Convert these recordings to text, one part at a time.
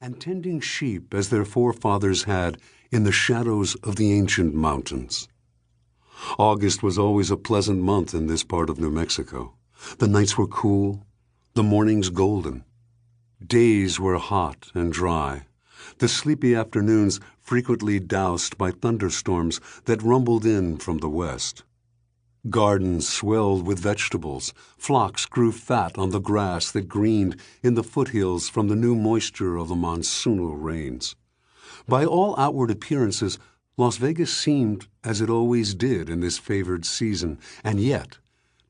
and tending sheep as their forefathers had in the shadows of the ancient mountains. August was always a pleasant month in this part of New Mexico. The nights were cool, the mornings golden. Days were hot and dry, the sleepy afternoons frequently doused by thunderstorms that rumbled in from the west. Gardens swelled with vegetables, flocks grew fat on the grass that greened in the foothills from the new moisture of the monsoonal rains. By all outward appearances, Las Vegas seemed as it always did in this favored season, and yet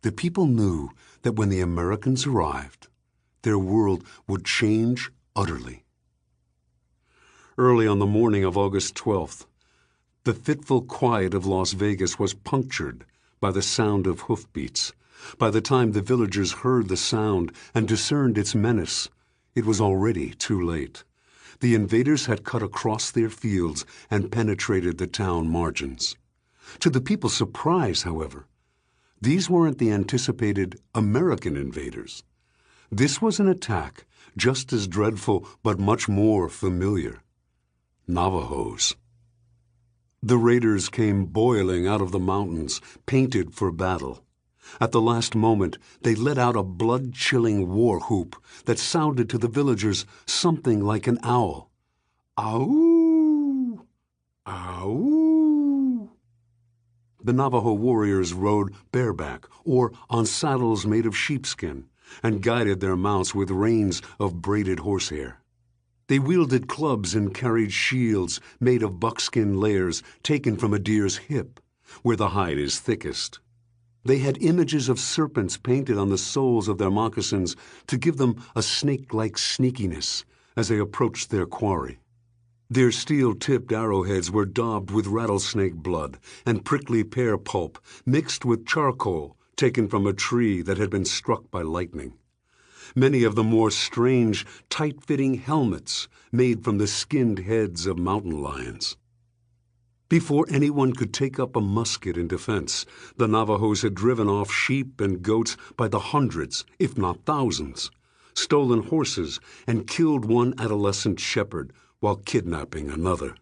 the people knew that when the Americans arrived, their world would change utterly. Early on the morning of August 12th, the fitful quiet of Las Vegas was punctured by the sound of hoofbeats. By the time the villagers heard the sound and discerned its menace, it was already too late. The invaders had cut across their fields and penetrated the town margins. To the people's surprise, however, these weren't the anticipated American invaders. This was an attack just as dreadful but much more familiar. Navajos. The raiders came boiling out of the mountains, painted for battle. At the last moment, they let out a blood-chilling war whoop that sounded to the villagers something like an owl. Ow! Ow! The Navajo warriors rode bareback or on saddles made of sheepskin and guided their mounts with reins of braided horsehair. They wielded clubs and carried shields made of buckskin layers taken from a deer's hip, where the hide is thickest. They had images of serpents painted on the soles of their moccasins to give them a snake-like sneakiness as they approached their quarry. Their steel-tipped arrowheads were daubed with rattlesnake blood and prickly pear pulp mixed with charcoal taken from a tree that had been struck by lightning. Many of the more strange, tight-fitting helmets made from the skinned heads of mountain lions. Before anyone could take up a musket in defense, the Navajos had driven off sheep and goats by the hundreds, if not thousands, stolen horses, and killed one adolescent shepherd while kidnapping another.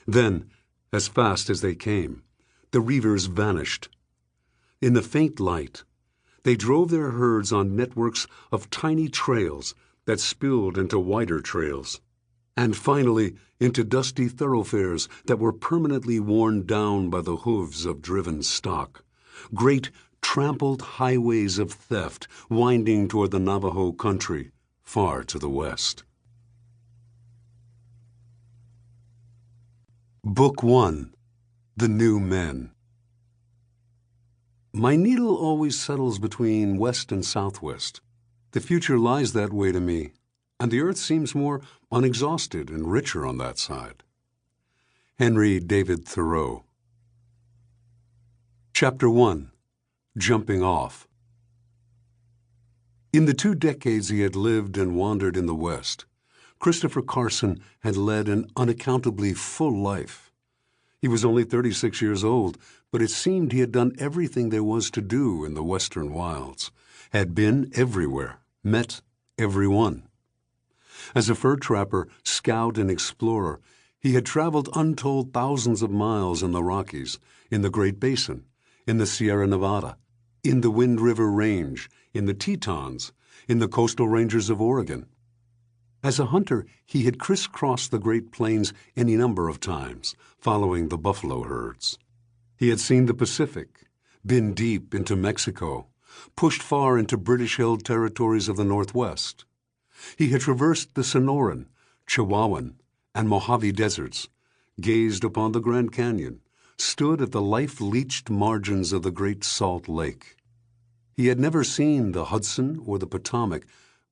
Then, as fast as they came, the reavers vanished. In the faint light, they drove their herds on networks of tiny trails that spilled into wider trails, and finally into dusty thoroughfares that were permanently worn down by the hooves of driven stock, great trampled highways of theft winding toward the Navajo country far to the west. Book 1. The New Men. My needle always settles between west and southwest. The future lies that way to me, and the earth seems more unexhausted and richer on that side. Henry David Thoreau. Chapter 1. Jumping Off. In the 2 decades he had lived and wandered in the West, Christopher Carson had led an unaccountably full life. He was only 36 years old, but it seemed he had done everything there was to do in the western wilds, had been everywhere, met everyone. As a fur trapper, scout, and explorer, he had traveled untold thousands of miles in the Rockies, in the Great Basin, in the Sierra Nevada, in the Wind River Range, in the Tetons, in the coastal ranges of Oregon. As a hunter, he had crisscrossed the Great Plains any number of times, following the buffalo herds. He had seen the Pacific, been deep into Mexico, pushed far into British-held territories of the Northwest. He had traversed the Sonoran, Chihuahuan, and Mojave deserts, gazed upon the Grand Canyon, stood at the life-leached margins of the Great Salt Lake. He had never seen the Hudson or the Potomac,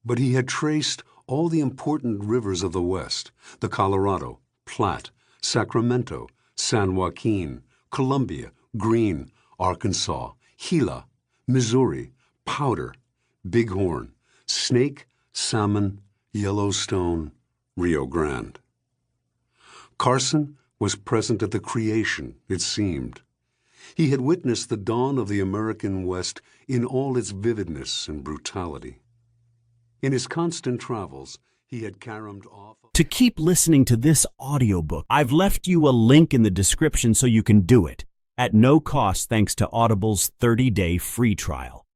but he had traced all the important rivers of the West, the Colorado, Platte, Sacramento, San Joaquin, Columbia, Green, Arkansas, Gila, Missouri, Powder, Bighorn, Snake, Salmon, Yellowstone, Rio Grande. Carson was present at the creation, it seemed. He had witnessed the dawn of the American West in all its vividness and brutality. In his constant travels, he had caromed off To keep listening to this audiobook, I've left you a link in the description so you can do it, at no cost thanks to Audible's 30-day free trial.